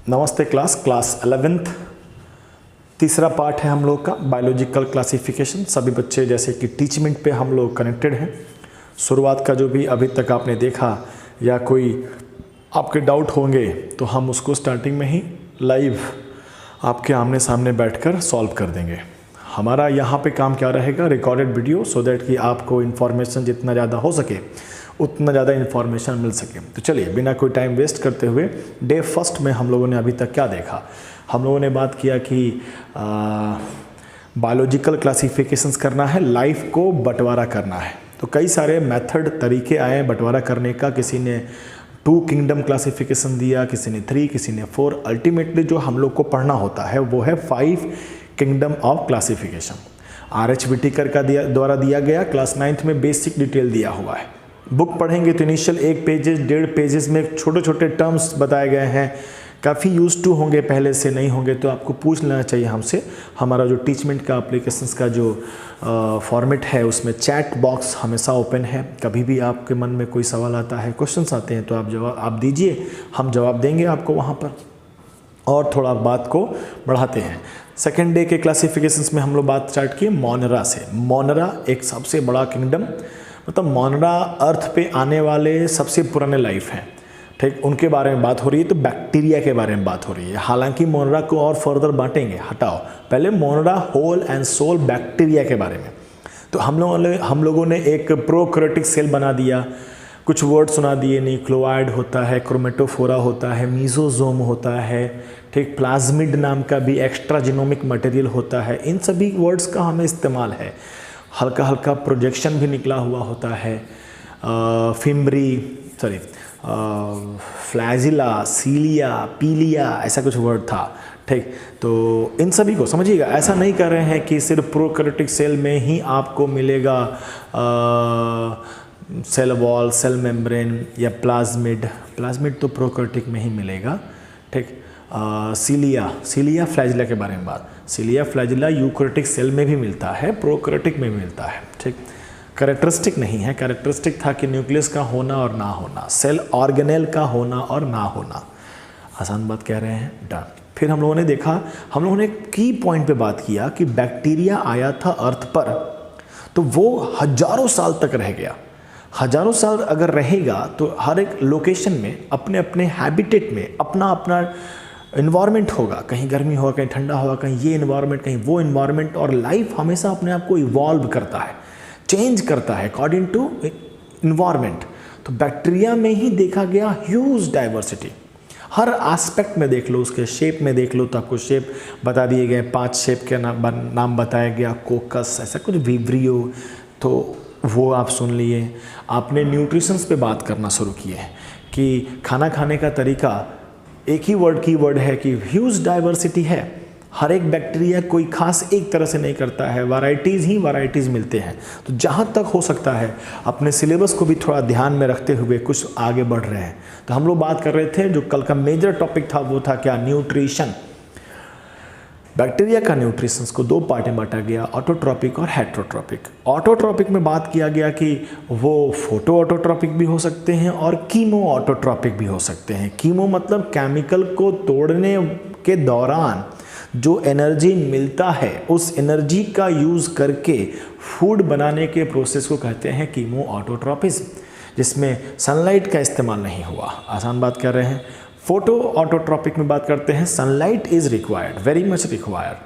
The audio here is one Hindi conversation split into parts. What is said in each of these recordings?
नमस्ते क्लास 11th तीसरा पार्ट है हम लोग का बायोलॉजिकल क्लासिफिकेशन। सभी बच्चे जैसे कि टीचमेंट पे हम लोग कनेक्टेड हैं। शुरुआत का जो भी अभी तक आपने देखा या कोई आपके डाउट होंगे तो हम उसको स्टार्टिंग में ही लाइव आपके आमने सामने बैठकर सॉल्व कर देंगे। हमारा यहाँ पे काम क्या रहेगा, रिकॉर्डेड वीडियो, सो दैट कि आपको इन्फॉर्मेशन जितना ज़्यादा हो सके उतना ज़्यादा इन्फॉर्मेशन मिल सके। तो चलिए बिना कोई टाइम वेस्ट करते हुए डे फर्स्ट में हम लोगों ने अभी तक क्या देखा। हम लोगों ने बात किया कि बायोलॉजिकल क्लासिफिकेशंस करना है, लाइफ को बंटवारा करना है। तो कई सारे मेथड तरीके आए बंटवारा करने का। किसी ने 2 किंगडम क्लासिफिकेशन दिया, किसी ने 3, किसी ने 4। अल्टीमेटली जो हम लोग को पढ़ना होता है वो है 5 किंगडम ऑफ क्लासिफिकेशन। RH विटिकर का द्वारा दिया गया। क्लास 9th में बेसिक डिटेल दिया हुआ है। बुक पढ़ेंगे तो इनिशियल 1 पेजेस 1.5 पेजेस में छोटे छोटे टर्म्स बताए गए हैं। काफ़ी यूज टू होंगे, पहले से नहीं होंगे तो आपको पूछ लेना चाहिए हमसे। हमारा जो टीचमेंट का एप्लीकेशंस का जो फॉर्मेट है उसमें चैट बॉक्स हमेशा ओपन है। कभी भी आपके मन में कोई सवाल आता है, क्वेश्चंस आते हैं तो आप दीजिए, हम जवाब देंगे आपको वहाँ पर। और थोड़ा बात को बढ़ाते हैं। सेकेंड डे के क्लासिफिकेशंस में हम लोग बात स्टार्ट किए मोनरा से। मोनरा एक सबसे बड़ा किंगडम, मतलब मोनरा अर्थ पे आने वाले सबसे पुराने लाइफ हैं, ठीक, उनके बारे में बात हो रही है। तो बैक्टीरिया के बारे में बात हो रही है। हालांकि मोनरा को और फर्दर बांटेंगे, हटाओ, पहले Monera whole and sole bacteria के बारे में। तो हम लोगों ने एक प्रोकैरियोटिक सेल बना दिया, कुछ वर्ड सुना दिए। न्यूक्लियोइड होता है, क्रोमेटोफोरा होता है, मीजोजोम होता है, ठीक, प्लाज्मिड नाम का भी एक्स्ट्रा जीनोमिक मटेरियल होता है। इन सभी वर्ड्स का हमें इस्तेमाल है। हल्का हल्का प्रोजेक्शन भी निकला हुआ होता है। फ्लैजिला, सीलिया, पीलिया, ऐसा कुछ वर्ड था, ठीक। तो इन सभी को समझिएगा। ऐसा नहीं कर रहे हैं कि सिर्फ प्रोकैरियोटिक सेल में ही आपको मिलेगा सेल वॉल, सेल मेम्ब्रेन या प्लाज्मिड तो प्रोकैरियोटिक में ही मिलेगा, ठीक। सीलिया फ्लैजिला के बारे में बात। सीलिया फ्लैजिला यूकैरियोटिक सेल में भी मिलता है, प्रोकैरियोटिक में भी मिलता है, ठीक। कैरेक्टरिस्टिक नहीं है। कैरेक्टरिस्टिक था कि न्यूक्लियस का होना और ना होना, सेल ऑर्गेनेल का होना और ना होना। आसान बात कह रहे हैं, डन। फिर हम लोगों ने देखा, हम लोगों ने की पॉइंट पे बात किया कि बैक्टीरिया आया था अर्थ पर तो वो हजारों साल तक रह गया। हजारों साल अगर रहेगा तो हर एक लोकेशन में अपने अपने हैबिटेट में अपना अपना इन्वायरमेंट होगा। कहीं गर्मी होगा, कहीं ठंडा होगा, कहीं ये इन्वायरमेंट, कहीं वो इन्वायरमेंट। और लाइफ हमेशा अपने आप को इवॉल्व करता है, चेंज करता है अकॉर्डिंग टू इन्वायरमेंट। तो बैक्टीरिया में ही देखा गया ह्यूज डाइवर्सिटी। हर एस्पेक्ट में देख लो, उसके शेप में देख लो तो आपको शेप बता दिए गए। 5 शेप के नाम बताया गया। कोकस, ऐसा कुछ, विब्रियो, तो वो आप सुन लिए। आपने न्यूट्रिशंस पे बात करना शुरू किए कि खाना खाने का तरीका एक ही वर्ड है कि ह्यूज डाइवर्सिटी है। हर एक बैक्टीरिया कोई खास एक तरह से नहीं करता है, वैरायटीज़ मिलते हैं। तो जहाँ तक हो सकता है अपने सिलेबस को भी थोड़ा ध्यान में रखते हुए कुछ आगे बढ़ रहे हैं। तो हम लोग बात कर रहे थे, जो कल का मेजर टॉपिक था वो था क्या, न्यूट्रिशन। बैक्टीरिया का न्यूट्रिशंस को 2 पार्ट में बांटा गया, ऑटोट्रॉपिक और हेटेरोट्रॉपिक। ऑटोट्रॉपिक में बात किया गया कि वो फोटो ऑटोट्रॉपिक भी हो सकते हैं और कीमो ऑटोट्रॉपिक भी हो सकते हैं। कीमो मतलब केमिकल को तोड़ने के दौरान जो एनर्जी मिलता है, उस एनर्जी का यूज़ करके फूड बनाने के प्रोसेस को कहते हैं कीमो ऑटोट्रॉपिज्म, जिसमें सनलाइट का इस्तेमाल नहीं हुआ। आसान बात कर रहे हैं। फोटो ऑटोट्रॉपिक में बात करते हैं, sunlight is required, very much required.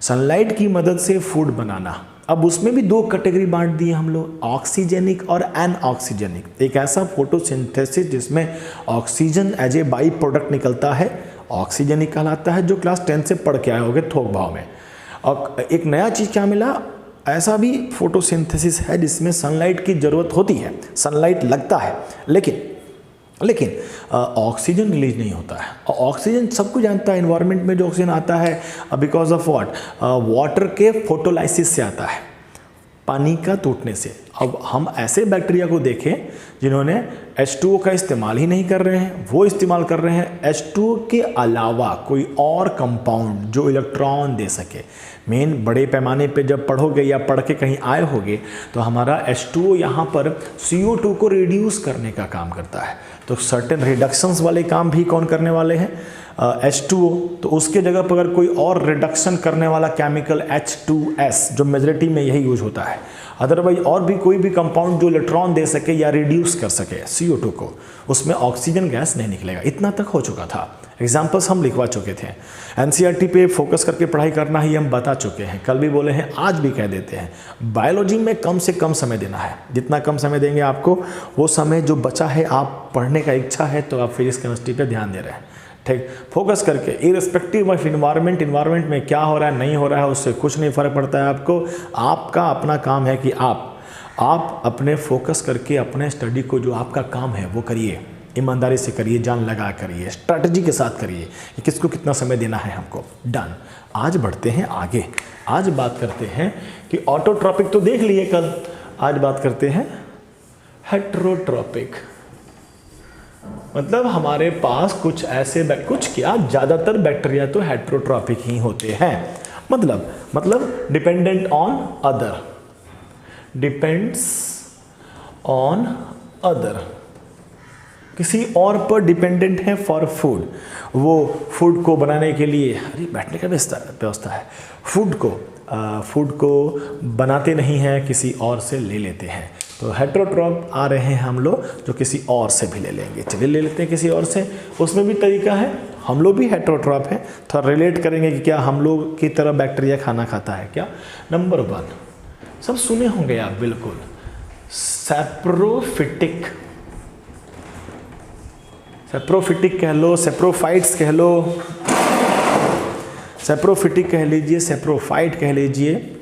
Sunlight की मदद से फूड बनाना। अब उसमें भी 2 कैटेगरी बांट दिए हम लोग, ऑक्सीजेनिक और एनऑक्सीजेनिक। एक ऐसा फोटोसिंथेसिस जिसमें oxygen as a by product निकलता है, ऑक्सीजेनिक कहलाता है, जो क्लास 10 से पढ़ के आए होंगे थोक भाव में। और एक नया चीज़ क्या मिला, ऐसा भी फोटोसिंथेसिस है जिसमें सनलाइट की ज़रूरत होती है, सनलाइट लगता है, लेकिन ऑक्सीजन रिलीज नहीं होता है। और ऑक्सीजन सबको जानता है, इन्वायरमेंट में जो ऑक्सीजन आता है बिकॉज ऑफ व्हाट, वाटर के फोटोलाइसिस से आता है, पानी का टूटने से। अब हम ऐसे बैक्टीरिया को देखें जिन्होंने H2O का इस्तेमाल ही नहीं कर रहे हैं, वो इस्तेमाल कर रहे हैं H2O के अलावा कोई और कंपाउंड जो इलेक्ट्रॉन दे सके। मेन बड़े पैमाने पे जब पढ़ोगे या पढ़ के कहीं आए होगे तो हमारा H2O यहाँ पर CO2 को रिड्यूस करने का काम करता है। तो सर्टेन रिडक्शंस वाले काम भी कौन करने वाले हैं, H2O, तो उसके जगह पर अगर कोई और रिडक्शन करने वाला केमिकल H2S, जो मेजॉरिटी में यही यूज होता है, अदरवाइज और भी कोई भी कंपाउंड जो इलेक्ट्रॉन दे सके या रिड्यूस कर सके CO2 को, उसमें ऑक्सीजन गैस नहीं निकलेगा। इतना तक हो चुका था, एग्जाम्पल्स हम लिखवा चुके थे। NCERT पे फोकस करके पढ़ाई करना ही हम बता चुके हैं, कल भी बोले हैं, आज भी कह देते हैं। बायोलॉजी में कम से कम समय देना है, जितना कम समय देंगे आपको, वो समय जो बचा है, आप पढ़ने का इच्छा है तो आप फिजिक्स केमिस्ट्री पे ध्यान दे रहे हैं, ठीक। फोकस करके इररिस्पेक्टिव ऑफ इन्वायरमेंट में क्या हो रहा है नहीं हो रहा है उससे कुछ नहीं फ़र्क पड़ता है आपको। आपका अपना काम है कि आप अपने फोकस करके अपने स्टडी को, जो आपका काम है वो करिए, ईमानदारी से करिए, जान लगा करिए, स्ट्रैटेजी के साथ करिए कि किसको कितना समय देना है हमको। डन। आज बढ़ते हैं आगे। आज बात करते हैं कि ऑटोट्रॉपिक तो देख लिए कल, आज बात करते हैं हेट्रोट्रॉपिक। मतलब हमारे पास कुछ ऐसे कुछ क्या, ज़्यादातर बैक्टीरिया तो हेट्रोट्रॉपिक ही होते हैं। मतलब dependent on other, depends on other, किसी और पर डिपेंडेंट है फॉर फूड। वो फूड को बनाने के लिए, अरे बैठने का व्यवस्था है, फूड को बनाते नहीं हैं, किसी और से ले लेते हैं। तो हेट्रोट्रॉप आ रहे हैं हम लोग, जो किसी और से भी ले लेंगे। चलिए ले लेते हैं किसी और से, उसमें भी तरीका है। हम लोग भी हेट्रोट्रॉप हैं, थोड़ा रिलेट करेंगे कि क्या हम लोग की तरह बैक्टीरिया खाना खाता है क्या। नंबर 1 सब सुने होंगे आप, बिल्कुल, सेप्रोफिटिक कह लो, सेप्रोफाइट्स कह लो, सेप्रोफिटिक कह लीजिए, सेप्रोफाइट कह लीजिए,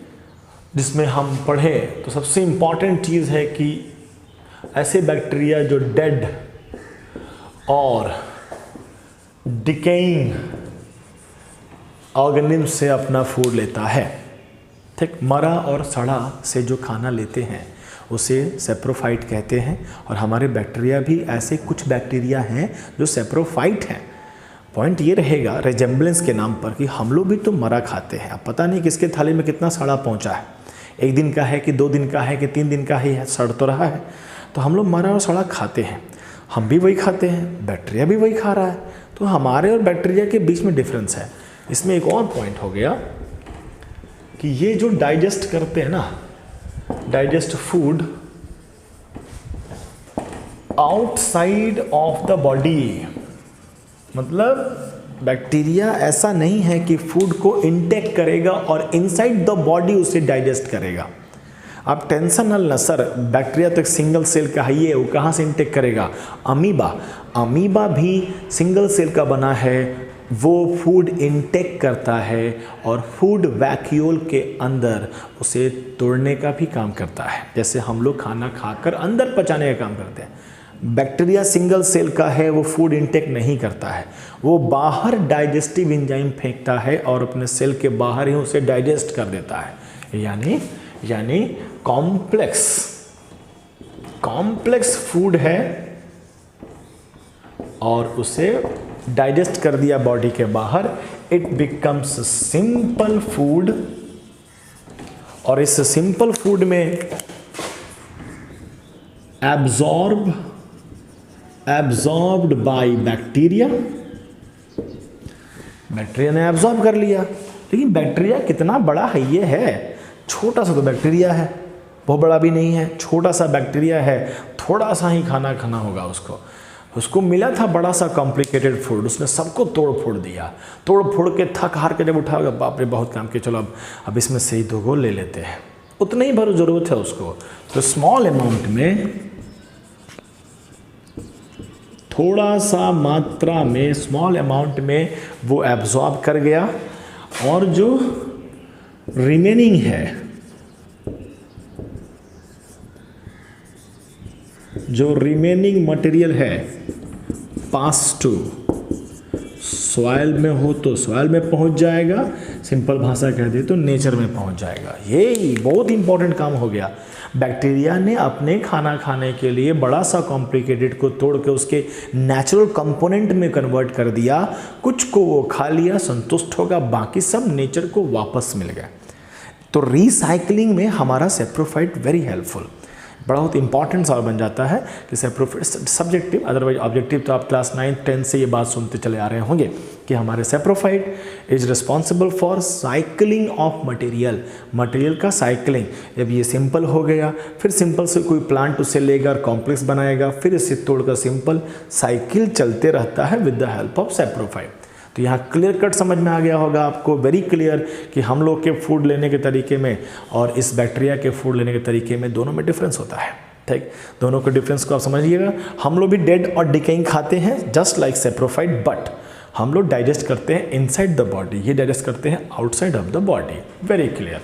जिसमें हम पढ़े तो सबसे इम्पॉर्टेंट चीज़ है कि ऐसे बैक्टीरिया जो डेड और डिकेइंग ऑर्गेनिज्म से अपना फूड लेता है, ठीक। मरा और सड़ा से जो खाना लेते हैं उसे सेप्रोफाइट कहते हैं। और हमारे बैक्टीरिया भी ऐसे कुछ बैक्टीरिया हैं जो सेप्रोफाइट हैं। पॉइंट ये रहेगा रेजेम्बलेंस के नाम पर कि हम लोग भी तो मरा खाते हैं। अब पता नहीं किसके थाली में कितना सड़ा पहुंचा है, 1 दिन का है कि 2 दिन का है कि 3 दिन का ही है, सड़ तो रहा है। तो हम लोग मरा और सड़ा खाते हैं, हम भी वही खाते हैं, बैक्टीरिया भी वही खा रहा है। तो हमारे और बैक्टीरिया के बीच में डिफरेंस है। इसमें एक और पॉइंट हो गया कि ये जो डाइजेस्ट करते हैं ना, digest food outside of the body. मतलब बैक्टीरिया ऐसा नहीं है कि फूड को इनटेक करेगा और इनसाइड द बॉडी उसे डाइजेस्ट करेगा। आप टेंशन न लें सर, बैक्टीरिया तो एक सिंगल सेल का है, ये वो कहाँ से इनटेक करेगा। अमीबा भी सिंगल सेल का बना है, वो फूड इनटेक करता है और फूड वैक्यूल के अंदर उसे तोड़ने का भी काम करता है। जैसे हम लोग खाना खाकर अंदर पचाने का काम करते हैं। बैक्टीरिया सिंगल सेल का है, वो फूड इनटेक नहीं करता है, वो बाहर डाइजेस्टिव एंजाइम फेंकता है और अपने सेल के बाहर ही उसे डाइजेस्ट कर देता है। यानी कॉम्प्लेक्स फूड है और उसे डाइजेस्ट कर दिया बॉडी के बाहर, इट बिकम्स सिंपल फूड। और इस सिंपल फूड में एब्जॉर्ब्ड बाय बैक्टीरिया, बैक्टीरिया ने एब्जॉर्ब कर लिया। लेकिन बैक्टीरिया कितना बड़ा है, ये है छोटा सा तो बैक्टीरिया है, बहुत बड़ा भी नहीं है, छोटा सा बैक्टीरिया है, थोड़ा सा ही खाना खाना होगा उसको मिला था बड़ा सा कॉम्प्लिकेटेड फूड, उसने सबको तोड़ फोड़ दिया, तोड़ फोड़ के थक हार के जब उठाओगे, बाप रे बहुत काम किया, चलो अब इसमें से ही 2 गो ले लेते हैं, उतना ही भर जरूरत है उसको। तो स्मॉल अमाउंट में, थोड़ा सा मात्रा में, स्मॉल अमाउंट में वो एब्जॉर्ब कर गया और जो रिमेनिंग है, जो रिमेनिंग मटेरियल है, पास टू सॉइल में हो तो सॉइल में पहुंच जाएगा, सिंपल भाषा कह दे तो नेचर में पहुंच जाएगा। ये बहुत इंपॉर्टेंट काम हो गया। बैक्टीरिया ने अपने खाना खाने के लिए बड़ा सा कॉम्प्लिकेटेड को तोड़ के उसके नेचुरल कंपोनेंट में कन्वर्ट कर दिया, कुछ को वो खा लिया, संतुष्ट होगा, बाकी सब नेचर को वापस मिल गया। तो रिसाइकलिंग में हमारा सेप्रोफाइट वेरी हेल्पफुल, बहुत इंपॉर्टेंट सवाल बन जाता है कि सेप्रोफाइट सब्जेक्टिव, अदरवाइज ऑब्जेक्टिव तो आप क्लास 9th 10th से ये बात सुनते चले आ रहे होंगे। कि हमारे saprophyte is responsible for cycling of material का साइकिलिंग। जब ये सिंपल हो गया, फिर सिंपल से कोई प्लांट उसे लेगा और कॉम्प्लेक्स बनाएगा, फिर इसे तोड़कर सिंपल, साइकिल चलते रहता है with the help of saprophyte. तो यहाँ क्लियर कट समझ में आ गया होगा आपको, वेरी क्लियर, कि हम लोग के फूड लेने के तरीके में और इस बैक्टीरिया के फूड लेने के तरीके में दोनों में डिफरेंस होता है। ठीक, दोनों के डिफरेंस को आप समझिएगा। हम लोग भी डेड और डिकेइंग खाते हैं जस्ट लाइक सेप्रोफाइट, बट हम लोग डाइजेस्ट करते हैं इनसाइड द बॉडी, ये डाइजेस्ट करते हैं outside of the body. Very clear.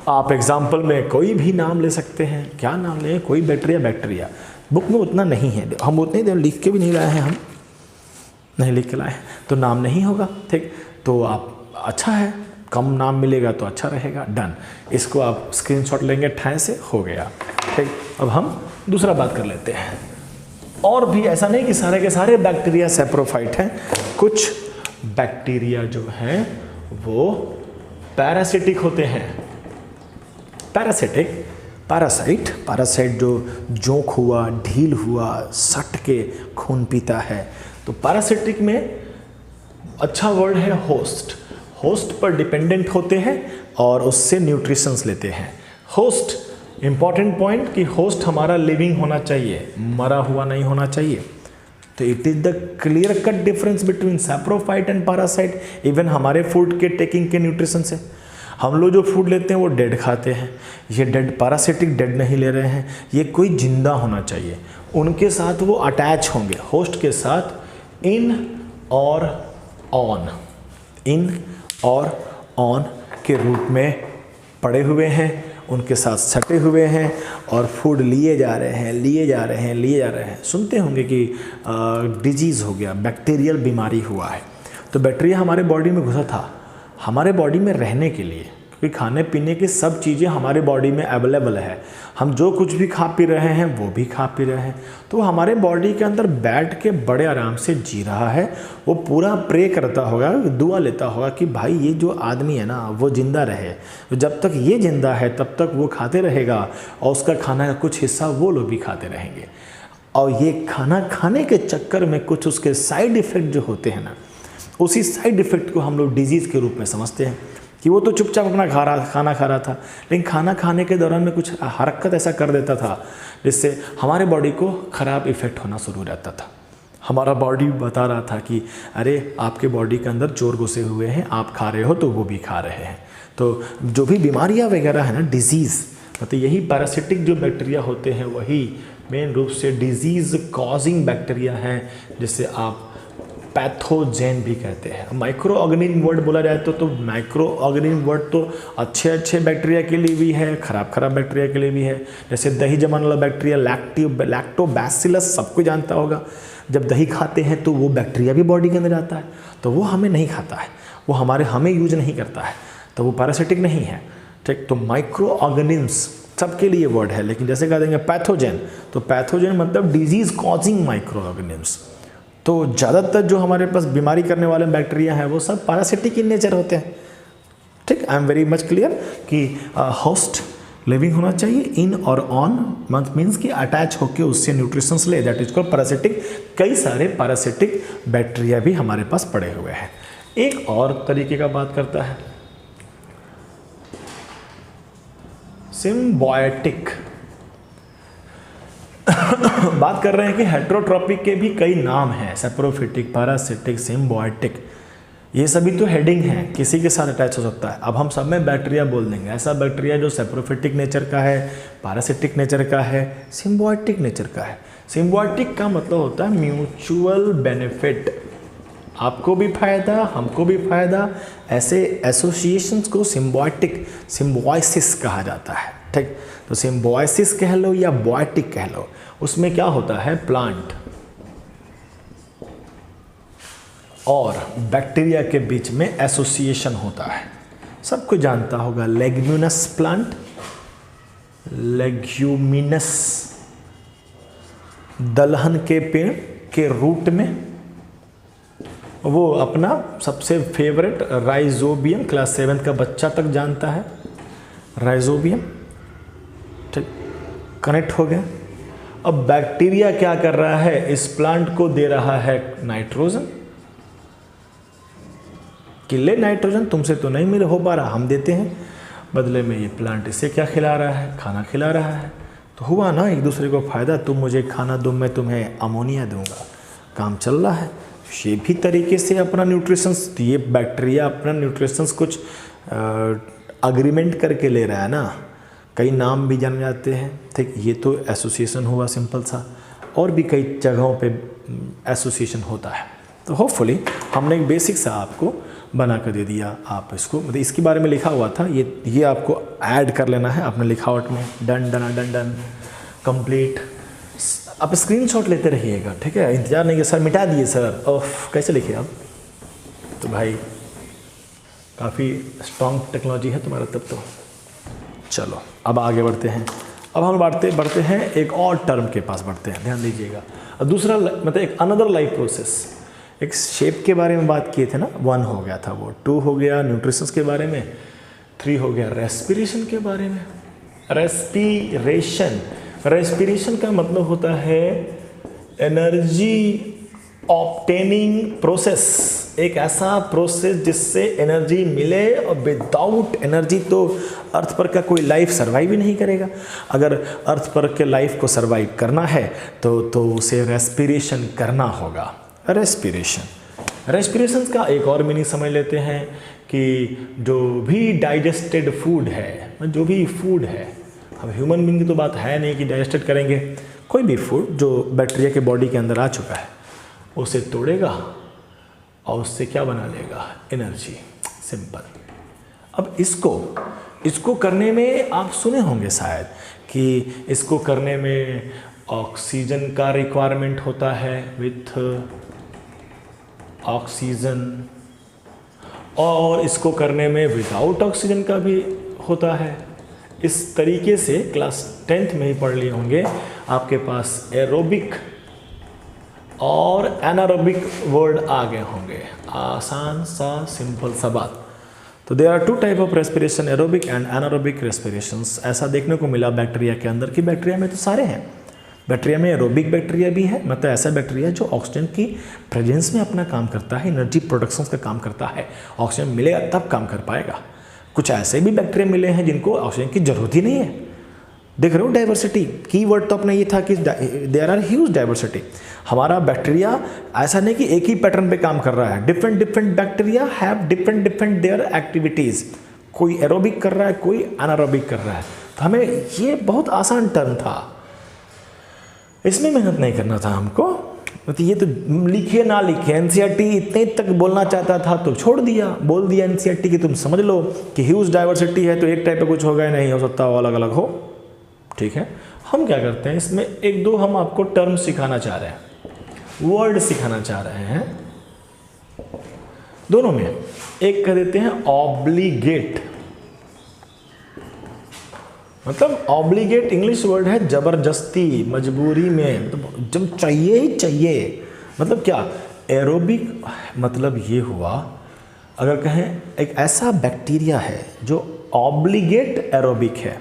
आप एग्जाम्पल में कोई भी नाम ले सकते हैं, क्या नाम लें, कोई बैक्टीरिया बुक में उतना नहीं है, हम उतने देर लिख के भी नहीं लाए हैं, हम नहीं लिख के लाए हैं तो नाम नहीं होगा। ठीक, तो आप अच्छा है, कम नाम मिलेगा तो अच्छा रहेगा। डन, इसको आप स्क्रीनशॉट लेंगे, ठाए से हो गया। ठीक, अब हम दूसरा बात कर लेते हैं। और भी ऐसा नहीं कि सारे के सारे बैक्टीरिया सेप्रोफाइट हैं, कुछ बैक्टीरिया जो हैं वो पैरासिटिक होते हैं। पैरासाइट जो जोंक हुआ, ढील हुआ, सट के खून पीता है। तो पैरासिटिक में अच्छा वर्ड है होस्ट पर डिपेंडेंट होते हैं और उससे न्यूट्रिशंस लेते हैं। होस्ट, इंपॉर्टेंट पॉइंट कि होस्ट हमारा लिविंग होना चाहिए, मरा हुआ नहीं होना चाहिए। तो it is the clear cut difference between saprophyte and parasite. Even हमारे फूड के टेकिंग के न्यूट्रिशन से हम लोग जो फूड लेते हैं वो डेड खाते हैं, ये डेड, पैरासिटिक डेड नहीं ले रहे हैं, ये कोई जिंदा होना चाहिए, उनके साथ वो अटैच होंगे, होस्ट के साथ इन और ऑन के रूप में पड़े हुए हैं, उनके साथ सटे हुए हैं और फूड लिए जा रहे हैं। सुनते होंगे कि डिजीज़ हो गया, बैक्टीरियल बीमारी हुआ है। तो बैक्टीरिया हमारे बॉडी में घुसा था हमारे बॉडी में रहने के लिए, क्योंकि खाने पीने की सब चीज़ें हमारे बॉडी में अवेलेबल है, हम जो कुछ भी खा पी रहे हैं वो भी खा पी रहे हैं, तो हमारे बॉडी के अंदर बैठ के बड़े आराम से जी रहा है। वो पूरा प्रे करता होगा, दुआ लेता होगा कि भाई ये जो आदमी है ना वो ज़िंदा रहे, तो जब तक ये ज़िंदा है तब तक वो खाते रहेगा और उसका खाना का कुछ हिस्सा वो लोग भी खाते रहेंगे। और ये खाना खाने के चक्कर में कुछ उसके साइड इफ़ेक्ट जो होते हैं ना, उसी साइड इफ़ेक्ट को हम लोग डिजीज़ के रूप में समझते हैं कि वो तो चुपचाप अपना खाना खा रहा था, लेकिन खाना खाने के दौरान में कुछ हरकत ऐसा कर देता था जिससे हमारे बॉडी को ख़राब इफ़ेक्ट होना शुरू रहता था। हमारा बॉडी बता रहा था कि अरे आपके बॉडी के अंदर चोर घुसे हुए हैं, आप खा रहे हो तो वो भी खा रहे हैं। तो जो भी बीमारियाँ वगैरह है ना, डिजीज़, मतलब यही पैरासिटिक जो बैक्टीरिया होते हैं वही मेन रूप से डिजीज़ कॉजिंग बैक्टीरिया हैं, जिससे आप पैथोजेन भी कहते हैं। माइक्रो ऑर्गेनिज्म वर्ड बोला जाए तो माइक्रो ऑर्गेनिज्म वर्ड तो अच्छे बैक्टीरिया के लिए भी है, खराब बैक्टीरिया के लिए भी है। जैसे दही जमाने वाला बैक्टीरिया लैक्टोबैसिलस, सबको जानता होगा। जब दही खाते हैं तो वो बैक्टीरिया भी बॉडी के अंदर आता है, तो वो हमें नहीं खाता है, वो हमें यूज नहीं करता है, तो वो पैरासिटिक नहीं है। ठीक, तो माइक्रो ऑर्गेनिज्म्स सबके लिए वर्ड है, लेकिन जैसे कह देंगे पैथोजेन, तो पैथोजेन मतलब डिजीज़ कॉजिंग माइक्रो ऑर्गेनिज्म्स। तो ज़्यादातर जो हमारे पास बीमारी करने वाले बैक्टीरिया हैं वो सब पैरासिटिक इन नेचर होते हैं। ठीक, I am very much clear कि होस्ट लिविंग होना चाहिए, इन और ऑन मंथ मीन्स कि अटैच होकर उससे न्यूट्रिशंस ले, दैट इज कॉल्ड पैरासिटिक। कई सारे पैरासिटिक बैक्टीरिया भी हमारे पास पड़े हुए हैं। एक और तरीके का बात करता है सिम्बायोटिक। बात कर रहे हैं कि हेटेरोट्रॉपिक के भी कई नाम हैं, सेप्रोफिटिक, पैरासिटिक, सिम्बायोटिक, ये सभी तो हेडिंग है, किसी के साथ अटैच हो सकता है। अब हम सब में बैक्टीरिया बोल देंगे, ऐसा बैक्टीरिया जो सेप्रोफिटिक नेचर का है, पैरासिटिक नेचर का है, सिम्बायोटिक नेचर का है। सिम्बायोटिक का मतलब होता है म्यूचुअल बेनिफिट, आपको भी फायदा हमको भी फायदा, ऐसे एसोसिएशंस को सिम्बायोटिक, सिम्बायोसिस कहा जाता है। ठीक, तो सिम्बायोसिस कह लो या बायोटिक कह लो, उसमें क्या होता है, प्लांट और बैक्टीरिया के बीच में एसोसिएशन होता है। सबको जानता होगा लेग्यूमिनस प्लांट, लेग्यूमिनस दलहन के पेड़ के रूट में वो अपना सबसे फेवरेट राइजोबियम, क्लास 7 का बच्चा तक जानता है राइजोबियम। ठीक, कनेक्ट हो गया। अब बैक्टीरिया क्या कर रहा है, इस प्लांट को दे रहा है नाइट्रोजन, कि ले नाइट्रोजन, तुमसे तो नहीं मिल हो पा रहा, हम देते हैं, बदले में ये प्लांट इसे क्या खिला रहा है, खाना खिला रहा है। तो हुआ ना एक दूसरे को फ़ायदा, तुम मुझे खाना दो, मैं तुम्हें अमोनिया दूंगा, काम चल रहा है। ये भी तरीके से अपना न्यूट्रिशंस, ये बैक्टीरिया अपना न्यूट्रिशंस कुछ अग्रीमेंट करके ले रहा है ना, कई नाम भी जाने जाते हैं, ठीक। ये तो एसोसिएशन हुआ सिंपल सा, और भी कई जगहों पे एसोसिएशन होता है। तो होपफुली हमने एक बेसिक सा आपको बना कर दे दिया। आप इसको, मतलब इसके बारे में लिखा हुआ था, ये आपको ऐड कर लेना है अपने लिखावट में। Done done done done complete. आप स्क्रीनशॉट लेते रहिएगा, ठीक है, इंतज़ार नहीं कि सर मिटा दिए सर, ओफ कैसे लिखे आप। तो भाई काफ़ी स्ट्रॉन्ग टेक्नोलॉजी है तुम्हारा तब तो। चलो अब आगे बढ़ते हैं। अब हम बढ़ते हैं एक और टर्म के पास बढ़ते हैं, ध्यान दीजिएगा। अब दूसरा मतलब एक अनदर लाइफ प्रोसेस, एक शेप के बारे में बात किए थे ना, 1 हो गया था वो, 2 हो गया न्यूट्रिशंस के बारे में, 3 हो गया रेस्पिरेशन के बारे में। रेस्पिरेशन का मतलब होता है एनर्जी ऑब्टेनिंग प्रोसेस, एक ऐसा प्रोसेस जिससे एनर्जी मिले, और विदाउट एनर्जी तो अर्थ पर का कोई लाइफ सर्वाइव ही नहीं करेगा। अगर अर्थ पर के लाइफ को सर्वाइव करना है तो उसे रेस्पिरेशन करना होगा। रेस्पिरेशन का एक और मीनिंग समझ लेते हैं कि जो भी डाइजेस्टेड फूड है, जो भी फूड है, अब ह्यूमन बीइंग की तो बात है नहीं कि डाइजेस्टेड करेंगे, कोई भी फूड जो बैक्टीरिया के बॉडी के अंदर आ चुका है उसे तोड़ेगा और उससे क्या बना लेगा, एनर्जी, सिंपल। अब इसको करने में आप सुने होंगे शायद कि इसको करने में ऑक्सीजन का रिक्वायरमेंट होता है, विथ ऑक्सीजन, और इसको करने में विदाउट ऑक्सीजन का भी होता है। इस तरीके से क्लास 10th में ही पढ़ लिए होंगे, आपके पास एरोबिक और एनारोबिक वर्ड आ गए होंगे, आसान सा सिंपल सा बात। तो there are 2 type of respiration, aerobic and anaerobic respirations. ऐसा देखने को मिला बैक्टीरिया के अंदर कि बैक्टीरिया में तो सारे हैं, बैक्टीरिया में एरोबिक बैक्टीरिया भी है, मतलब ऐसा बैक्टीरिया जो ऑक्सीजन की प्रेजेंस में अपना काम करता है, एनर्जी प्रोडक्शन का काम करता है, ऑक्सीजन मिलेगा तब काम कर पाएगा। कुछ ऐसे भी बैक्टीरिया मिले हैं जिनको ऑक्सीजन की जरूरत ही नहीं है। देख रहे हो डाइवर्सिटी, की वर्ड तो अपना ये था कि देयर आर ह्यूज डाइवर्सिटी। हमारा बैक्टीरिया ऐसा नहीं कि एक ही पैटर्न पे काम कर रहा है, different bacteria have different there activities, कोई एरोबिक कर रहा है, कोई एनारोबिक कर रहा है। तो हमें ये बहुत आसान टर्म था, इसमें मेहनत नहीं करना था हमको। तो ये तो लिखे ना लिखे, एनसीईआरटी इतने तक बोलना चाहता था तो छोड़ दिया, बोल दिया एनसीईआरटी कि तुम समझ लो कि ह्यूज डाइवर्सिटी है तो एक टाइप पे कुछ होगा, नहीं हो सकता वो अलग अलग हो, ठीक है। हम क्या करते हैं इसमें, 1-2 हम आपको टर्म सिखाना चाह रहे हैं, वर्ड सिखाना चाह रहे हैं दोनों में। एक कह देते हैं ऑब्लिगेट, मतलब ऑब्लिगेट इंग्लिश वर्ड है जबरदस्ती, मजबूरी में, मतलब जब चाहिए ही चाहिए। मतलब क्या, एरोबिक मतलब ये हुआ, अगर कहें एक ऐसा बैक्टीरिया है जो ऑब्लिगेट एरोबिक है,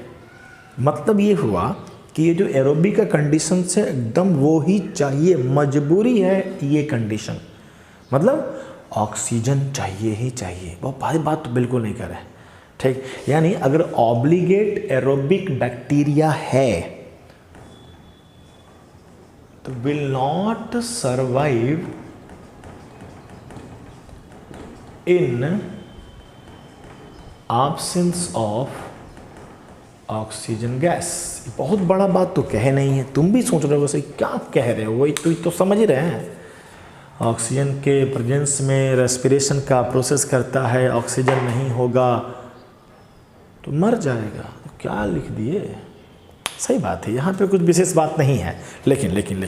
मतलब ये हुआ कि ये जो एरोबिक का कंडीशन से एकदम वो ही चाहिए, मजबूरी है ये कंडीशन, मतलब ऑक्सीजन चाहिए ही चाहिए। वो बात तो बिल्कुल नहीं कर रहे, ठीक। यानी अगर ऑब्लिगेट एरोबिक बैक्टीरिया है तो will not survive in absence of oxygen gas. बहुत बड़ा बात तो कह नहीं है, तुम भी सोच रहे हो वैसे क्या कह रहे हो, वही तो समझ ही रहे हैं। ऑक्सीजन के प्रेजेंस में रेस्पिरेशन का प्रोसेस करता है, ऑक्सीजन नहीं होगा तो मर जाएगा। तो क्या लिख दिए, सही बात है, यहाँ पे कुछ विशेष बात नहीं है। लेकिन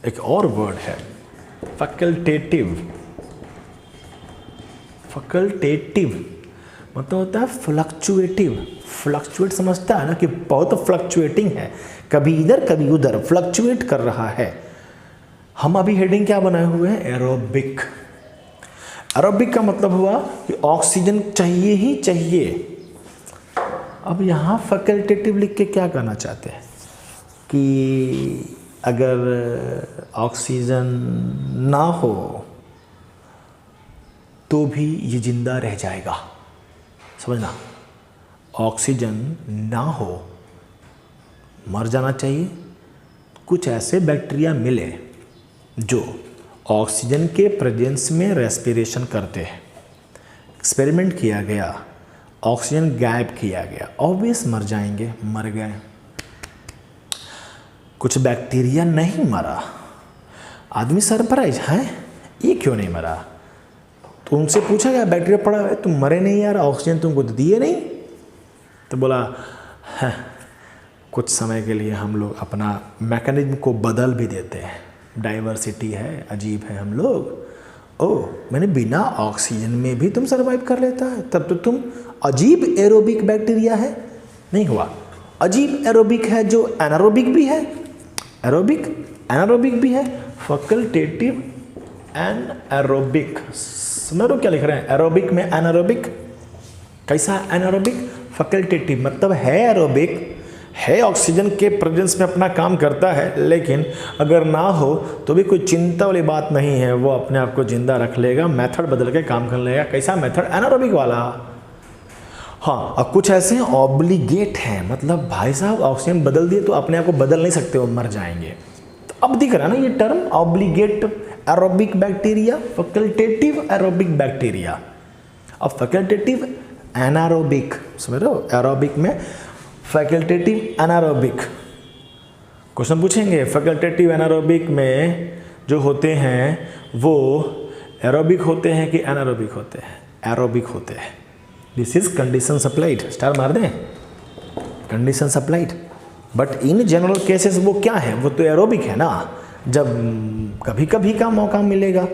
एक और वर्ड है फैकल्टेटिव। मतलब होता है फ्लक्चुएटिव। फ्लक्चुएट समझता है ना कि बहुत फ्लक्चुएटिंग है, कभी इधर कभी उधर फ्लक्चुएट कर रहा है। हम अभी हेडिंग क्या बनाए हुए हैं, एरोबिक। एरोबिक का मतलब हुआ कि ऑक्सीजन चाहिए ही चाहिए। अब यहाँ फैकल्टेटिव लिख के क्या कहना चाहते हैं कि अगर ऑक्सीजन ना हो तो भी ये जिंदा रह जाएगा। समझना, ऑक्सीजन ना हो मर जाना चाहिए। कुछ ऐसे बैक्टीरिया मिले जो ऑक्सीजन के प्रेजेंस में रेस्पिरेशन करते हैं, एक्सपेरिमेंट किया गया, ऑक्सीजन गायब किया गया, ऑब्वियस मर जाएंगे, मर गए। कुछ बैक्टीरिया नहीं मरा, आदमी सरप्राइज है ये क्यों नहीं मरा। तो उनसे पूछा गया बैक्टीरिया पड़ा है तुम मरे नहीं यार, ऑक्सीजन तुमको तो दिए नहीं। तो बोला है, कुछ समय के लिए हम लोग अपना मैकेनिज्म को बदल भी देते हैं, डाइवर्सिटी है, अजीब है हम लोग। ओह मैंने बिना ऑक्सीजन में भी तुम सरवाइव कर लेता है, तब तो तुम अजीब एरोबिक बैक्टीरिया है। नहीं हुआ, अजीब एरोबिक है जो एनारोबिक भी है, एरोबिक एनारोबिक भी है, फैकल्टेटिव एनारोबिक। समझ लो क्या लिख रहे हैं, एरोबिक में एनारोबिक। कैसा एनारोबिक? फैकल्टेटिव मतलब है एरोबिक, है ऑक्सीजन के प्रेजेंस में अपना काम करता है, लेकिन अगर ना हो तो भी कोई चिंता वाली बात नहीं है, वो अपने आप को जिंदा रख लेगा, मेथड बदल के काम कर लेगा। कैसा मेथड? एनारोबिक वाला। हाँ, अब कुछ ऐसे हैं ऑब्लिगेट हैं, मतलब भाई साहब ऑक्सीजन बदल दिए तो अपने आप को बदल नहीं सकते, वो मर जाएंगे। तो अब दिख रहा है ना ये term obligate aerobic bacteria, facultative aerobic bacteria. अब फैकल्टेटिव एनारोबिक, समझ रहे हो, एरोबिक में फैकल्टेटिव एनारोबिक। क्वेश्चन पूछेंगे फैकल्टेटिव एनारोबिक में जो होते हैं वो एरोबिक होते हैं कि एनारोबिक होते हैं? एरोबिक होते हैं। This is condition supplied, star मार दें, condition supplied. But in general cases वो क्या है, वो तो एरोबिक है ना। जब कभी कभी का मौका मिलेगा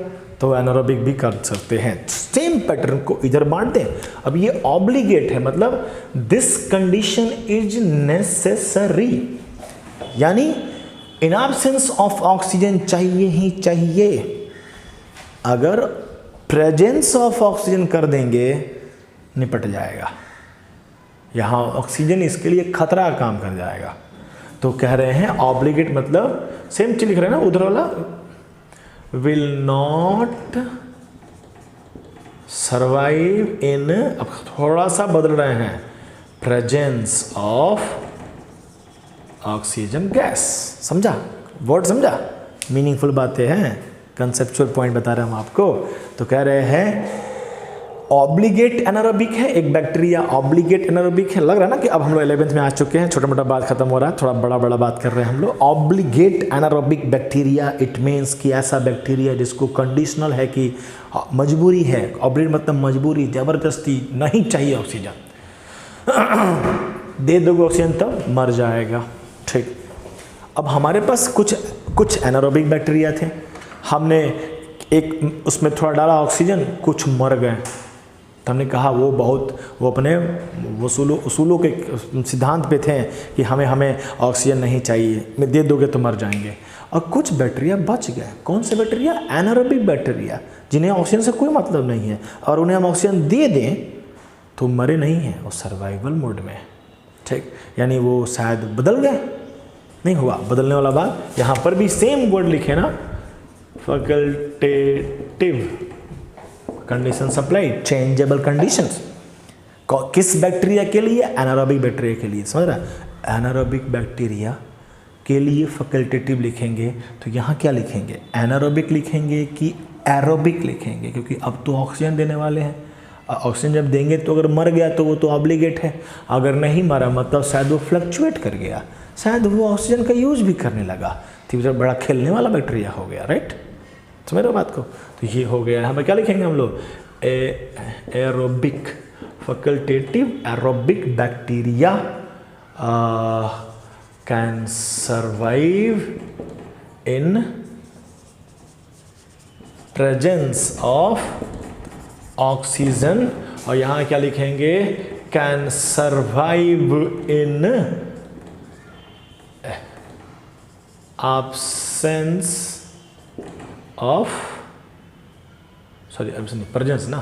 तो एनारोबिक भी कर सकते हैं। सेम पैटर्न को इधर बांट दें। अब ये ऑब्लिगेट है, मतलब दिस कंडीशन इज नेसेसरी, यानी इन एब्सेंस ऑफ ऑक्सीजन चाहिए ही चाहिए। अगर प्रेजेंस ऑफ ऑक्सीजन कर देंगे निपट जाएगा, यहाँ ऑक्सीजन इसके लिए खतरा काम कर जाएगा। तो कह रहे हैं ऑब्लिगेट मतलब सेम चीज लिख रहे हैं ना उधर वाला, विल नॉट सर्वाइव इन, अब थोड़ा सा बदल रहे हैं, प्रेजेंस ऑफ ऑक्सीजन गैस। समझा वर्ड, समझा, मीनिंगफुल बातें हैं, कंसेप्चुअल पॉइंट बता रहे हैं हम आपको। तो कह रहे हैं ऑब्लिगेट एनारोबिक है एक बैक्टीरिया, ऑब्लिगेट एनारोबिक है। लग रहा है ना कि अब हम लोग 11th में आ चुके हैं, छोटा मोटा बात खत्म हो रहा है, थोड़ा बड़ा बड़ा बात कर रहे हैं हम लोग। Obligate anaerobic bacteria, it means कि ऐसा बैक्टीरिया जिसको कंडीशनल है कि मजबूरी है, ऑब्लिगेट मतलब मजबूरी, ज़बरदस्ती नहीं चाहिए ऑक्सीजन, दे दोगे ऑक्सीजन तब मर जाएगा। ठीक, अब हमारे पास कुछ एनारोबिक बैक्टीरिया थे, हमने एक उसमें थोड़ा डाला ऑक्सीजन, कुछ मर गए। तो हमने कहा वो अपने उसूलों के सिद्धांत पे थे कि हमें ऑक्सीजन नहीं चाहिए, मैं दे दोगे तो मर जाएंगे। और कुछ बैक्टीरिया बच गए। कौन से बैक्टीरिया? एनारोबिक बैक्टीरिया, जिन्हें ऑक्सीजन से कोई मतलब नहीं है, और उन्हें हम ऑक्सीजन दे दें तो मरे नहीं हैं, वो सर्वाइवल मोड में। ठीक, यानी वो शायद बदल गए, नहीं हुआ बदलने वाला बात। यहाँ पर भी सेम वर्ड लिखे ना, facultative condition supplied, changeable conditions. किस बैक्टीरिया के लिए? एनारोबिक बैक्टीरिया के लिए। समझ रहा है, एनारोबिक बैक्टीरिया के लिए फैकल्टेटिव लिखेंगे तो यहाँ क्या लिखेंगे? एनारोबिक लिखेंगे कि एरोबिक लिखेंगे? क्योंकि अब तो ऑक्सीजन देने वाले हैं, ऑक्सीजन जब देंगे तो अगर मर गया तो वो तो ऑब्लिगेट है, अगर नहीं मरा मतलब शायद वो फ्लक्चुएट कर गया, शायद वो ऑक्सीजन का यूज भी करने लगा, तो बड़ा खेलने वाला बैक्टीरिया हो गया। राइट, समझ रहे हो बात को? तो ये हो गया। हमें क्या लिखेंगे हम लोग? Aerobic, facultative aerobic bacteria can survive in presence of oxygen, और यहाँ क्या लिखेंगे? Can survive in absence of, presence ना,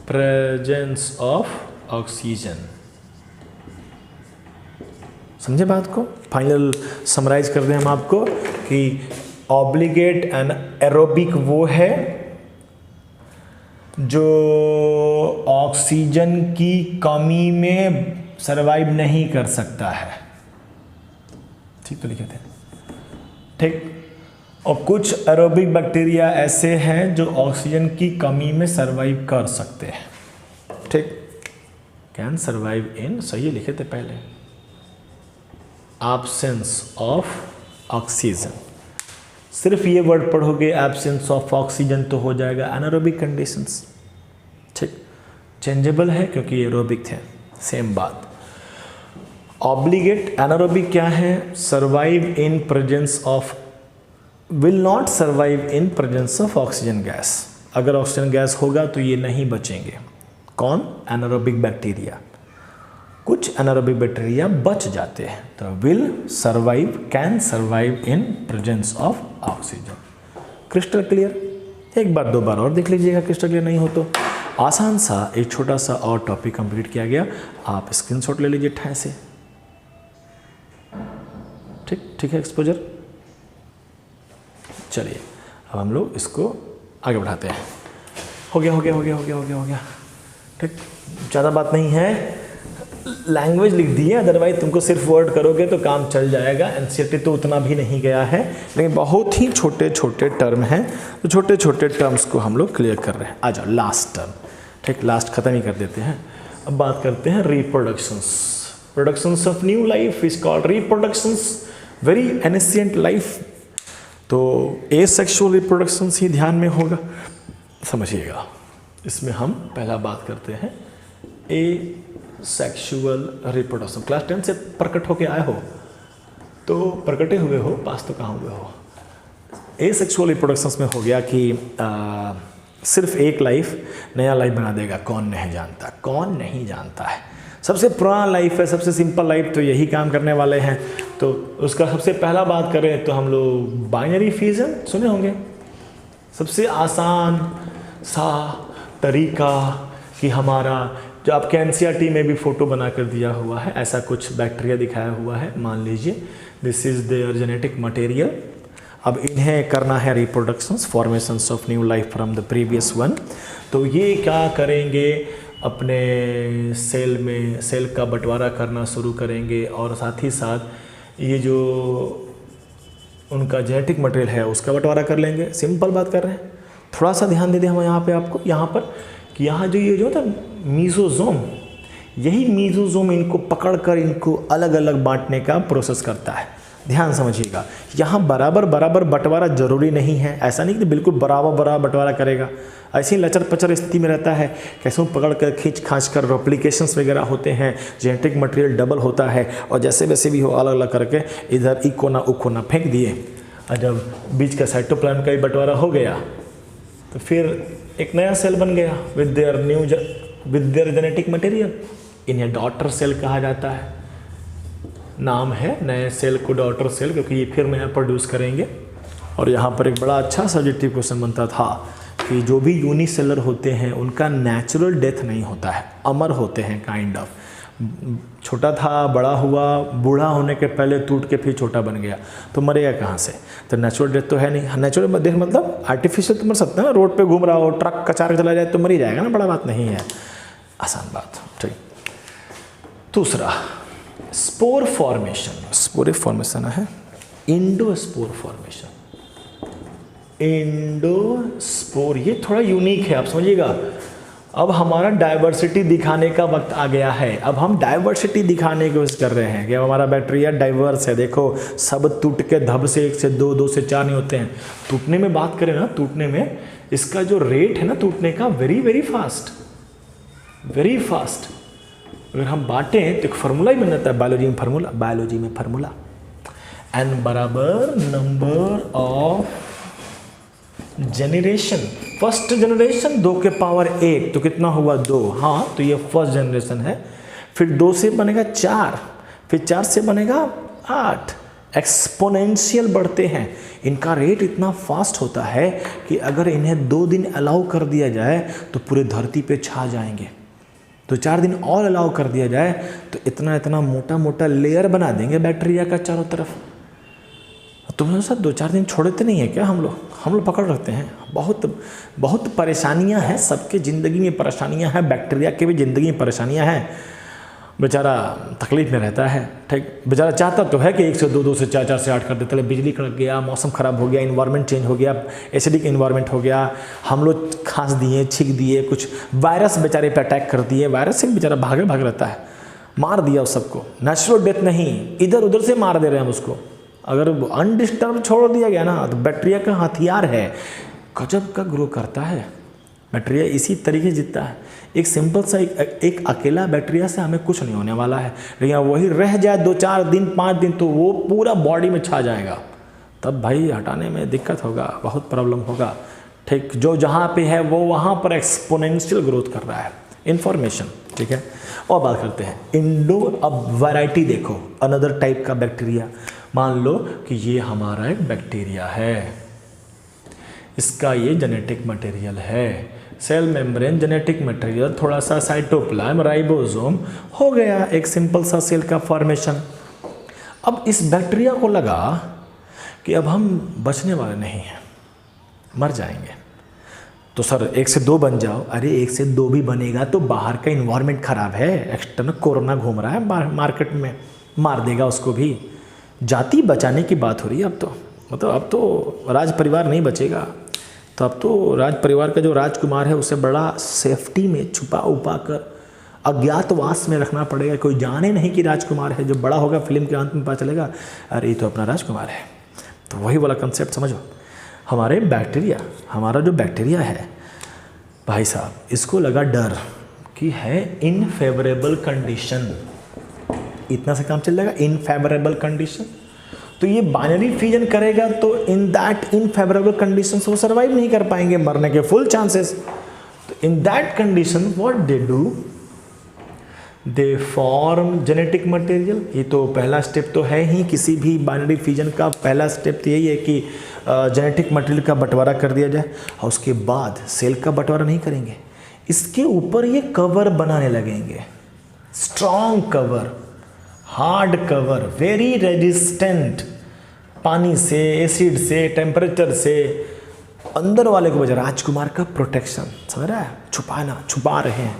presence of oxygen। समझे बात को? फाइनल समराइज कर दें हम आपको कि ऑब्लिगेट एंड एरोबिक वो है जो ऑक्सीजन की कमी में सरवाइव नहीं कर सकता है, ठीक तो लिखे थे, ठीक। और कुछ एरोबिक बैक्टीरिया ऐसे हैं जो ऑक्सीजन की कमी में सरवाइव कर सकते हैं, ठीक। कैन सर्वाइव इन, सही लिखे थे पहले, एब्सेंस ऑफ ऑक्सीजन। सिर्फ ये वर्ड पढ़ोगे एब्सेंस ऑफ ऑक्सीजन तो हो जाएगा एनारोबिक कंडीशंस, ठीक। चेंजेबल है क्योंकि एरोबिक थे, सेम बात। ऑब्लिगेट एनारोबिक क्या है? Survive in presence of, will not survive in presence of oxygen gas. अगर ऑक्सीजन गैस होगा तो ये नहीं बचेंगे। कौन? Anaerobic bacteria. कुछ एनारोबिक बैक्टीरिया बच जाते हैं, तो will survive, can survive in presence of oxygen. Crystal clear? एक बार दो बार और देख लीजिएगा, क्रिस्टल क्लियर नहीं हो तो। आसान सा एक छोटा सा और टॉपिक कंप्लीट किया गया, आप स्क्रीनशॉट ले लीजिए ठाए से, ठीक है। एक्सपोजर, चलिए अब हम लोग इसको आगे बढ़ाते हैं। हो गया, ठीक। ज़्यादा बात नहीं है, लैंग्वेज लिख दी है, अदरवाइज तुमको सिर्फ वर्ड करोगे तो काम चल जाएगा। एनसीईआरटी तो उतना भी नहीं गया है, लेकिन बहुत ही छोटे छोटे टर्म हैं, तो छोटे छोटे टर्म्स को हम लोग क्लियर कर रहे हैं। आ जाओ लास्ट टर्म, ठीक, लास्ट खत्म ही कर देते हैं। अब बात करते हैं reproductions. Productions of new life is called reproductions, very ancient life. तो एसेक्सुअल रिप्रोडक्शंस ही ध्यान में होगा, समझिएगा। इसमें हम पहला बात करते हैं एसेक्सुअल रिप्रोडक्शन। क्लास 10 से प्रकट होके आए हो तो प्रकटे हुए हो, पास तो कहाँ हुए हो। एसेक्सुअल रिप्रोडक्शंस में हो गया कि सिर्फ एक लाइफ नया लाइफ बना देगा, कौन नहीं जानता है। सबसे पुराना लाइफ है, सबसे सिंपल लाइफ, तो यही काम करने वाले हैं। तो उसका सबसे पहला बात करें तो हम लोग बाइनरी फ्यूजन सुने होंगे, सबसे आसान सा तरीका कि हमारा जो आपके एनसीईआरटी में भी फोटो बना कर दिया हुआ है, ऐसा कुछ बैक्टीरिया दिखाया हुआ है। मान लीजिए this is there genetic material. अब इन्हें करना है reproductions, formations of new life from the previous one. तो ये क्या करेंगे, अपने सेल में सेल का बंटवारा करना शुरू करेंगे, और साथ ही साथ ये जो उनका जेनेटिक मटेरियल है उसका बंटवारा कर लेंगे। सिंपल बात कर रहे हैं, थोड़ा सा ध्यान दे दें हम यहाँ पे आपको, यहाँ पर कि यहाँ जो ये जो था मीजोजोम, यही मीजोजोम इनको पकड़कर इनको अलग अलग बांटने का प्रोसेस करता है। ध्यान समझिएगा, यहाँ बराबर बंटवारा जरूरी नहीं है। ऐसा नहीं कि बिल्कुल बराबर बंटवारा करेगा, ऐसे ही लचर पचर स्थिति में रहता है। कैसे पकड़ कर खींच खांच कर रेप्लिकेशंस वगैरह होते हैं, जेनेटिक मटेरियल डबल होता है, और जैसे वैसे भी हो अलग अलग करके इधर इकोना उकोना फेंक दिए। और जब बीच का साइटोप्लाज्म का भी बंटवारा हो गया तो फिर एक नया सेल बन गया विद देयर जेनेटिक मटेरियल। इन्हें डॉटर सेल कहा जाता है। नाम है नए सेल को डॉटर सेल, क्योंकि ये फिर नया प्रोड्यूस करेंगे। और यहाँ पर एक बड़ा अच्छा सब्जेक्टिव क्वेश्चन बनता था कि जो भी यूनिसेलर होते हैं उनका नेचुरल डेथ नहीं होता है, अमर होते हैं काइंड ऑफ। छोटा था, बड़ा हुआ, बूढ़ा होने के पहले टूट के फिर छोटा बन गया, तो मरेगा कहाँ से? तो नेचुरल डेथ तो है नहीं। नेचुरल डेथ मतलब आर्टिफिशियल तो मर सकता है ना, रोड पे घूम रहा हो, ट्रक कचार चला जाए तो मर ही जाएगा ना, बड़ा बात नहीं है, आसान बात, ठीक। दूसरा स्पोर फॉर्मेशन। स्पोर फॉर्मेशन है इंडोस्पोर फॉर्मेशन। इंडोस्पोर ये थोड़ा यूनिक है, आप समझिएगा। अब हमारा डाइवर्सिटी दिखाने का वक्त आ गया है। अब हम डाइवर्सिटी दिखाने की कोशिश कर रहे हैं कि हमारा बैक्टीरिया डाइवर्स है। देखो सब टूट के धब से 1 से 2, 2 से 4 नहीं होते हैं। टूटने में बात करें ना, टूटने में इसका जो रेट है ना टूटने का, वेरी फास्ट, वेरी फास्ट। अगर हम बांटें तो एक फार्मूला ही बन जाता है बायोलॉजी में फार्मूला n बराबर number of generation. First generation 2 के पावर 1 तो कितना हुआ 2, हाँ, तो ये फर्स्ट जनरेशन है। फिर 2 से बनेगा 4, फिर 4 से बनेगा 8। एक्सपोनेंशियल बढ़ते हैं। इनका रेट इतना फास्ट होता है कि अगर इन्हें 2 दिन अलाउ कर दिया जाए तो पूरे धरती पे छा जाएंगे। तो 4 दिन और अलाउ कर दिया जाए तो इतना मोटा मोटा लेयर बना देंगे बैक्टीरिया का चारों तरफ। तुम्हें साथ 2-4 दिन छोड़ते नहीं है क्या हम लोग पकड़ रखते हैं। बहुत परेशानियां हैं, सबके ज़िंदगी में परेशानियां हैं, बैक्टीरिया के भी ज़िंदगी में परेशानियां हैं। बेचारा तकलीफ़ में रहता है, ठीक। बेचारा चाहता तो है कि 1 से 2, 2 से 4, 4 से 8 कर देते, बिजली कड़क गया, मौसम ख़राब हो गया, इन्वायरमेंट चेंज हो गया, एसिडिक इन्वायरमेंट हो गया, हम लोग खांस दिए, छींक दिए, कुछ वायरस बेचारे पे अटैक कर दिए, वायरस से बेचारा भाग रहता है, मार दिया उस सबको। नेचुरल डेथ नहीं, इधर उधर से मार दे रहे हैं हम उसको। अगर अनडिस्टर्ब छोड़ दिया गया ना तो बैक्टीरिया का हथियार है, गजब का ग्रो करता है बैक्टीरिया, इसी तरीके से जीतता है। एक सिंपल सा एक अकेला बैक्टीरिया से हमें कुछ नहीं होने वाला है, लेकिन वही रह जाए 2-4 दिन 5 दिन तो वो पूरा बॉडी में छा जाएगा, तब भाई हटाने में दिक्कत होगा, बहुत प्रॉब्लम होगा, ठीक। जो जहाँ पे है वो वहाँ पर एक्सपोनेंशियल ग्रोथ कर रहा है इन्फॉर्मेशन, ठीक है। और बात करते हैं इंडो। अब वैरायटी देखो, अनदर टाइप का बैक्टीरिया। मान लो कि ये हमारा एक बैक्टीरिया है, इसका ये जेनेटिक मटेरियल है, सेल मेम्ब्रेन, जेनेटिक मटेरियल, थोड़ा सा साइटोप्लाज्म, राइबोसोम, हो गया एक सिंपल सा सेल का फॉर्मेशन। अब इस बैक्टीरिया को लगा कि अब हम बचने वाले नहीं हैं, मर जाएंगे, तो सर 1 से 2 बन जाओ। अरे 1 से 2 भी बनेगा तो बाहर का इन्वायरमेंट ख़राब है, एक्सटर्नल कोरोना घूम रहा है मार्केट में, मार देगा उसको भी। जाति बचाने की बात हो रही है अब तो, मतलब अब तो राज परिवार नहीं बचेगा, तो अब तो राज परिवार का जो राजकुमार है उसे बड़ा सेफ्टी में छुपा उपा कर अज्ञातवास में रखना पड़ेगा, कोई जाने नहीं कि राजकुमार है। जो बड़ा होगा फिल्म के अंत में पता चलेगा अरे ये तो अपना राजकुमार है। तो वही वाला कंसेप्ट समझो, हमारा जो बैक्टीरिया है भाई साहब, इसको लगा डर कि है इनफेवरेबल कंडीशन, इतना से काम चल जाएगा, इनफेवरेबल कंडीशन। तो ये बाइनरी फ्यूजन करेगा तो इन दैट इनफेवरेबल कंडीशन वो सर्वाइव नहीं कर पाएंगे, मरने के फुल चांसेस। तो in that condition what they do, they form genetic material. ये तो पहला स्टेप तो है ही, किसी भी बाइनरी फ्यूजन का पहला स्टेप तो यही है कि जेनेटिक मटेरियल का बंटवारा कर दिया जाए, और उसके बाद सेल का बंटवारा नहीं करेंगे, इसके ऊपर ये कवर बनाने लगेंगे, strong cover, hard cover, very resistant, पानी से, एसिड से, टेम्परेचर से, अंदर वाले को वजह राजकुमार का प्रोटेक्शन, समझ रहा है, छुपा रहे हैं,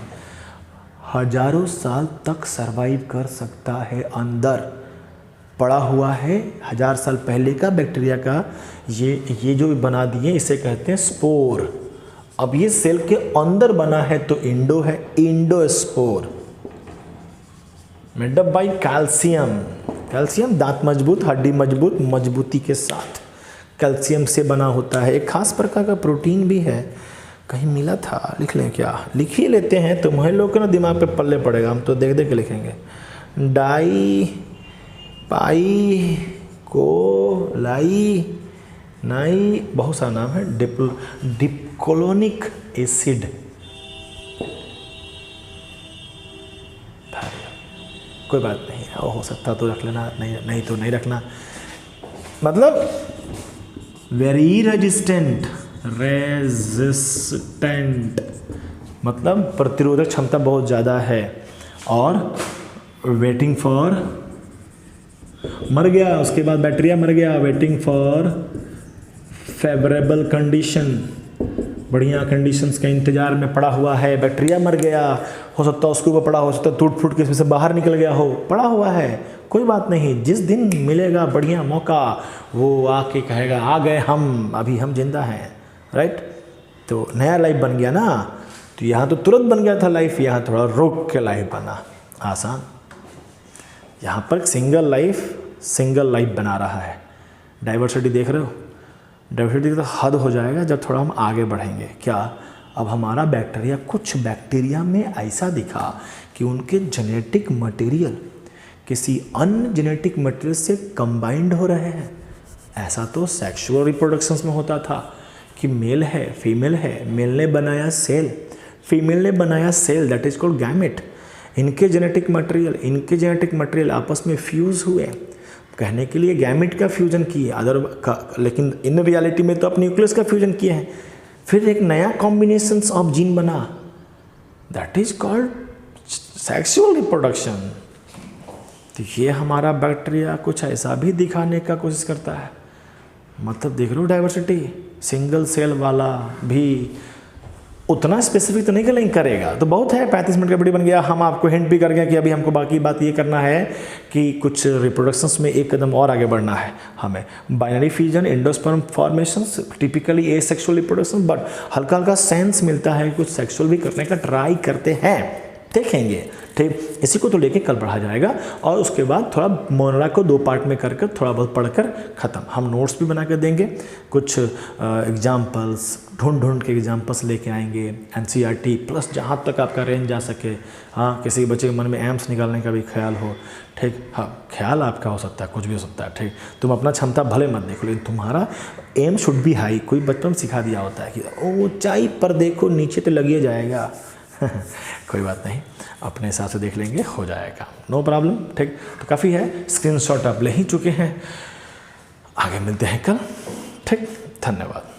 हजारों साल तक सरवाइव कर सकता है, अंदर पड़ा हुआ है, 1000 साल पहले का बैक्टीरिया का ये जो बना दिए इसे कहते हैं स्पोर। अब ये सेल के अंदर बना है तो इंडो है, endospore, made up by calcium. Calcium दांत मजबूत, हड्डी मजबूत, मजबूती के साथ कैल्शियम से बना होता है। एक खास प्रकार का प्रोटीन भी है, कहीं मिला था, लिख लें क्या, लिख ही लेते हैं, तुम्हारे लोग के ना दिमाग पे पल्ले पड़ेगा, हम तो देख देख के लिखेंगे। डाई पाई को लाई नाई, बहुत सारा नाम है, डिप्कोलोनिक एसिड, कोई बात नहीं, हो सकता तो रख लेना, नहीं तो नहीं रखना। मतलब वेरी रेजिस्टेंट मतलब प्रतिरोधक क्षमता बहुत ज़्यादा है, और वेटिंग फॉर, मर गया, उसके बाद बैक्टीरिया मर गया, वेटिंग फॉर फेवरेबल कंडीशन, बढ़िया कंडीशंस के इंतजार में पड़ा हुआ है। बैक्टीरिया मर गया, हो सकता है उसके ऊपर पड़ा, हो सकता है टूट फूट के इसमें से बाहर निकल गया हो, पड़ा हुआ है, कोई बात नहीं, जिस दिन मिलेगा बढ़िया मौका वो आके कहेगा आ गए हम, अभी हम जिंदा हैं, राइट। तो नया लाइफ बन गया ना, तो यहाँ तो तुरंत बन गया था लाइफ, यहाँ थोड़ा रुक के लाइफ बना, आसान। यहाँ पर सिंगल लाइफ बना रहा है। डाइवर्सिटी देख रहे हो, डाइवर्सिटी तो हद हो जाएगा जब थोड़ा हम आगे बढ़ेंगे। क्या, अब हमारा बैक्टीरिया, कुछ बैक्टीरिया में ऐसा दिखा कि उनके जेनेटिक मटेरियल किसी अन्य जेनेटिक मटेरियल से कंबाइंड हो रहे हैं। ऐसा तो सेक्सुअल रिप्रोडक्शंस में होता था कि मेल है, फीमेल है, मेल ने बनाया सेल, फीमेल ने बनाया cell, that is called gamete. इनके जेनेटिक मटेरियल आपस में फ्यूज़ हुए, कहने के लिए गैमेट का फ्यूजन किए, लेकिन इन रियलिटी में तो अपने न्यूक्लियस का फ्यूजन किए हैं। फिर एक नया कॉम्बिनेशंस ऑफ जीन बना, that is called sexual reproduction. तो ये हमारा बैक्टीरिया कुछ ऐसा भी दिखाने का कोशिश करता है। मतलब देख रहे हो डाइवर्सिटी, सिंगल सेल वाला भी उतना स्पेसिफिक तो नहीं कि लिंक करेगा, तो बहुत है। 35 मिनट का वीडियो बन गया। हम आपको हिंट भी कर गए कि अभी हमको बाकी बात ये करना है कि कुछ रिप्रोडक्शंस में एक कदम और आगे बढ़ना है हमें। Binary fusion, endosperm formations, typically asexual reproduction, but हल्का हल्का सेंस मिलता है कुछ सेक्सुअल भी करने का ट्राई करते हैं, देखेंगे। ठीक, इसी को तो लेके कल पढ़ा जाएगा और उसके बाद थोड़ा मोनोलॉग को 2 पार्ट में कर थोड़ा बहुत पढ़कर ख़त्म। हम नोट्स भी बना कर देंगे, कुछ एग्जाम्पल्स ढूंढ के एग्जाम्पल्स लेके आएंगे, NCERT प्लस जहाँ तक आपका रेंज जा सके। हाँ, किसी बच्चे के मन में एम्स निकालने का भी ख्याल हो, ठीक, हाँ ख्याल आपका हो सकता है, कुछ भी हो सकता है। ठीक, तुम अपना क्षमता भले मत देखो, लेकिन तुम्हारा एम शुड बी हाई। कोई बचपन में सिखा दिया होता है कि ऊंचाई पर देखो, नीचे तो लग ही जाएगा। कोई बात नहीं, अपने हिसाब से देख लेंगे, हो जाएगा, नो प्रॉब्लम। ठीक, तो काफ़ी है, स्क्रीनशॉट आप ले ही चुके हैं। आगे मिलते हैं कल। ठीक, धन्यवाद।